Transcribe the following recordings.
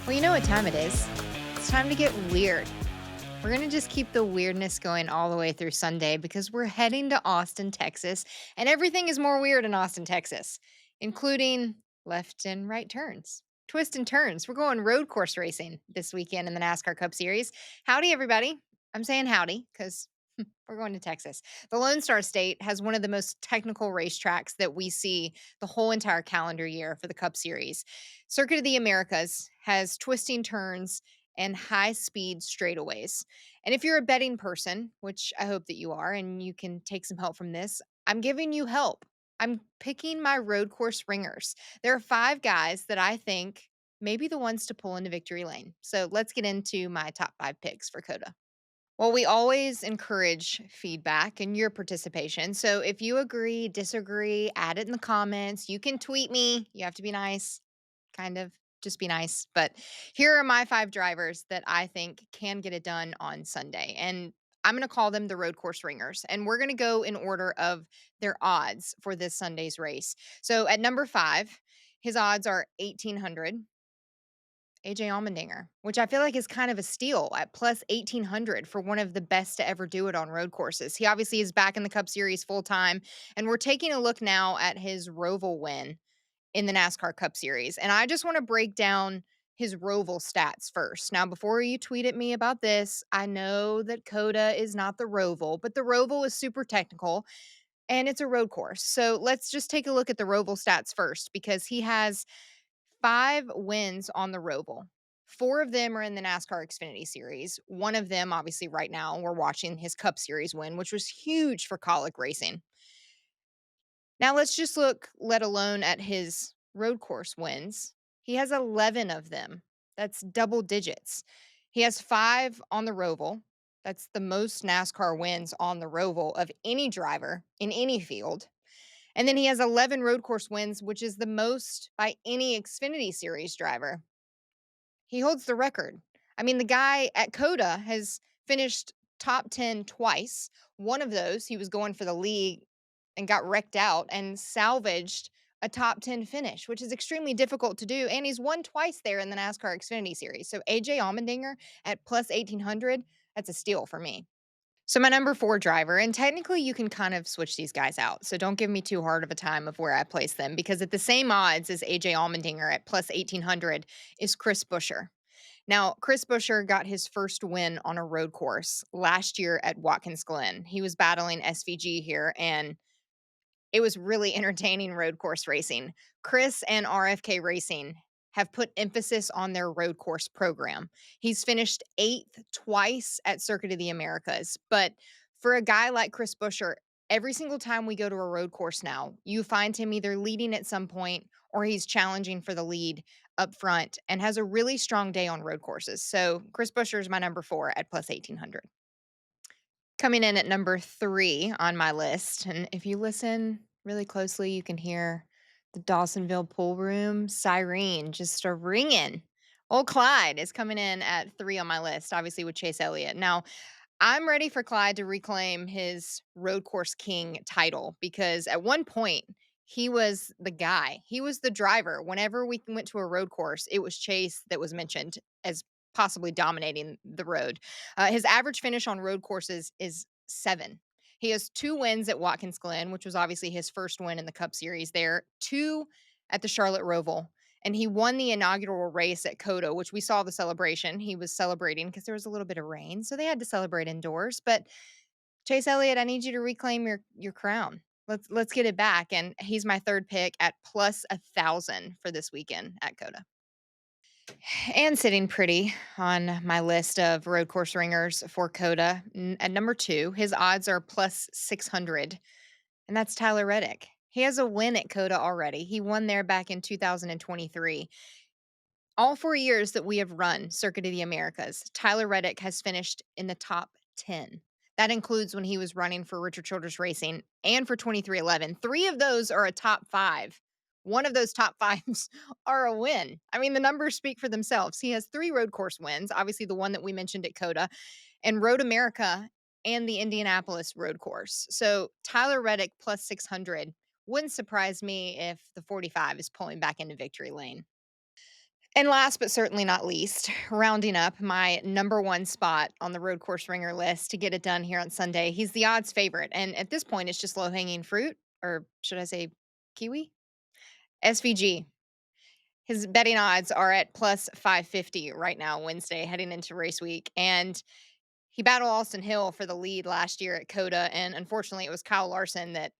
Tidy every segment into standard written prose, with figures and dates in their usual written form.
Well, you know what time it is? It's time to get weird. We're going to just keep the weirdness going all the way through Sunday because we're heading to Austin, Texas, and everything is more weird in Austin, Texas, including left and right turns, twist and turns. We're going road course racing this weekend in the NASCAR Cup Series. Howdy, everybody. I'm saying howdy because we're going to Texas. The Lone Star State has one of the most technical racetracks that we see the whole entire calendar year for the Cup Series. Circuit of the Americas has twisting turns and high speed straightaways. And if you're a betting person, which I hope that you are, and you can take some help from this, I'm giving you help. I'm picking my road course ringers. There are five guys that I think may be the ones to pull into victory lane. So let's get into my top five picks for COTA. Well, we always encourage feedback and your participation. So if you agree, disagree, add it in the comments. You can tweet me. You have to be nice, kind of. Just be nice. But here are my five drivers that I think can get it done on Sunday. And I'm going to call them the road course ringers. And we're going to go in order of their odds for this Sunday's race. So at number five, his odds are 1,800. AJ Allmendinger, which I feel like is kind of a steal at plus 1,800 for one of the best to ever do it on road courses. He obviously is back in the Cup Series full time, and we're taking a look now at his Roval win in the NASCAR Cup Series. And I just want to break down his Roval stats first. Now, before you tweet at me about this, I know that COTA is not the Roval, but the Roval is super technical and it's a road course. So let's just take a look at the Roval stats first because he has 5 wins on the Roval. 4 of them are in the NASCAR Xfinity Series. One of them, obviously, right now, we're watching his Cup Series win, which was huge for Colic Racing. Now, let's just look, let alone at his road course wins. He has 11 of them. That's double digits. He has 5 on the Roval. That's the most NASCAR wins on the Roval of any driver in any field. And then he has 11 road course wins, which is the most by any Xfinity Series driver. He holds the record. I mean, the guy at COTA has finished top 10 twice. One of those, he was going for the lead and got wrecked out and salvaged a top 10 finish, which is extremely difficult to do. And he's won twice there in the NASCAR Xfinity Series. So AJ Allmendinger at plus 1,800, that's a steal for me. So my number 4 driver, and technically you can kind of switch these guys out. So don't give me too hard of a time of where I place them because at the same odds as AJ Allmendinger at plus 1,800 is Chris Buescher. Now, Chris Buescher got his first win on a road course last year at Watkins Glen. He was battling SVG here and it was really entertaining road course racing. Chris and RFK Racing have put emphasis on their road course program. He's finished 8th twice at Circuit of the Americas. But for a guy like Chris Buescher, every single time we go to a road course now, you find him either leading at some point or he's challenging for the lead up front and has a really strong day on road courses. So Chris Buescher is my number 4 at plus 1,800. Coming in at number 3 on my list, and if you listen really closely, you can hear the Dawsonville pool room siren just a ringing. Old Clyde is coming in at 3 on my list, obviously with Chase Elliott. Now, I'm ready for Clyde to reclaim his road course king title because at one point he was the guy. He was the driver. Whenever we went to a road course, it was Chase that was mentioned as possibly dominating the road. His average finish on road courses is 7. He has 2 wins at Watkins Glen, which was obviously his first win in the Cup Series there, 2 at the Charlotte Roval, and he won the inaugural race at COTA, which we saw the celebration. He was celebrating because there was a little bit of rain, so they had to celebrate indoors. But Chase Elliott, I need you to reclaim your crown. Let's get it back. And he's my third pick at plus 1,000 for this weekend at COTA. And sitting pretty on my list of road course ringers for COTA at number 2, his odds are plus 600, and that's Tyler Reddick. He has a win at COTA already. He won there back in 2023. All 4 years that we have run Circuit of the Americas, Tyler Reddick has finished in the top 10. That includes when he was running for Richard Childress Racing and for 2311. 3 of those are a top 5. One of those top 5s are a win. I mean, the numbers speak for themselves. He has 3 road course wins, obviously the one that we mentioned at COTA, and Road America and the Indianapolis road course. So Tyler Reddick plus 600 wouldn't surprise me if the 45 is pulling back into victory lane. And last but certainly not least, rounding up my number one spot on the road course ringer list to get it done here on Sunday. He's the odds favorite. And at this point, it's just low hanging fruit, or should I say kiwi? SVG. His betting odds are at plus 550 right now, Wednesday, heading into race week. And he battled Austin Hill for the lead last year at COTA. And unfortunately, it was Kyle Larson that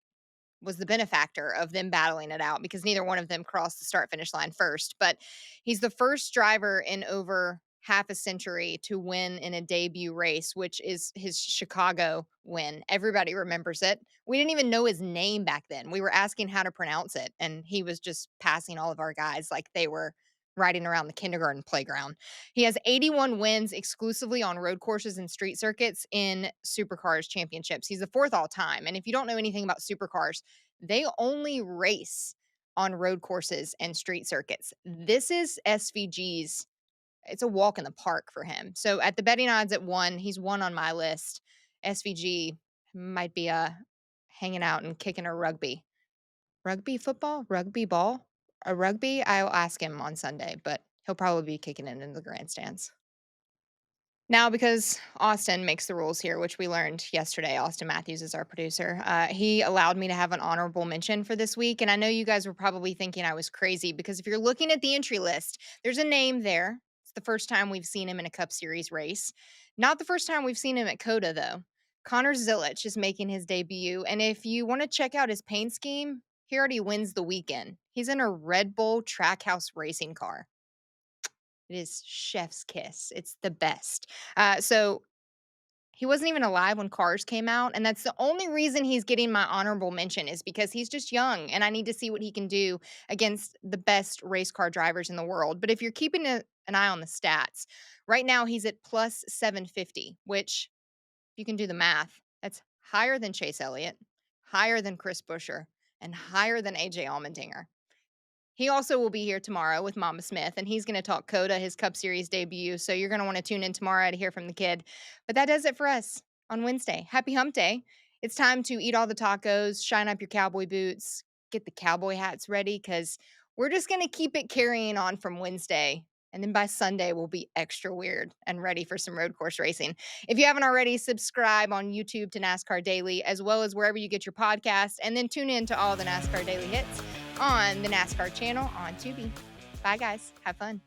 was the benefactor of them battling it out because neither one of them crossed the start finish line first. But he's the first driver in over half a century to win in a debut race, which is his Chicago win. Everybody remembers it. We didn't even know his name back then. We were asking how to pronounce it, and he was just passing all of our guys like they were riding around the kindergarten playground. He has 81 wins exclusively on road courses and street circuits in supercars championships. He's the fourth all time. And if you don't know anything about supercars, they only race on road courses and street circuits. This is SVG's, it's a walk in the park for him. So at the betting odds at one, he's one on my list. SVG might be hanging out and kicking a rugby football, rugby ball, a rugby. I'll ask him on Sunday, but he'll probably be kicking it into the grandstands. Now, because Austin makes the rules here, which we learned yesterday, Austin Matthews is our producer. He allowed me to have an honorable mention for this week. And I know you guys were probably thinking I was crazy because if you're looking at the entry list, there's a name there. It's the first time we've seen him in a Cup Series race. Not the first time we've seen him at COTA, though. Connor Zilic is making his debut. And if you want to check out his paint scheme, he already wins the weekend. He's in a Red Bull Trackhouse racing car. It is chef's kiss. It's the best. So he wasn't even alive when Cars came out, and that's the only reason he's getting my honorable mention is because he's just young, and I need to see what he can do against the best race car drivers in the world. But if you're keeping an eye on the stats, right now he's at plus 750, which if you can do the math, that's higher than Chase Elliott, higher than Chris Buescher, and higher than AJ Allmendinger. He also will be here tomorrow with Mama Smith, and he's going to talk COTA, his Cup Series debut. So you're going to want to tune in tomorrow to hear from the kid. But that does it for us on Wednesday. Happy Hump Day. It's time to eat all the tacos, shine up your cowboy boots, get the cowboy hats ready because we're just going to keep it carrying on from Wednesday. And then by Sunday, we'll be extra weird and ready for some road course racing. If you haven't already, subscribe on YouTube to NASCAR Daily, as well as wherever you get your podcast, and then tune in to all the NASCAR Daily hits on the NASCAR channel on Tubi. Bye, guys. Have fun.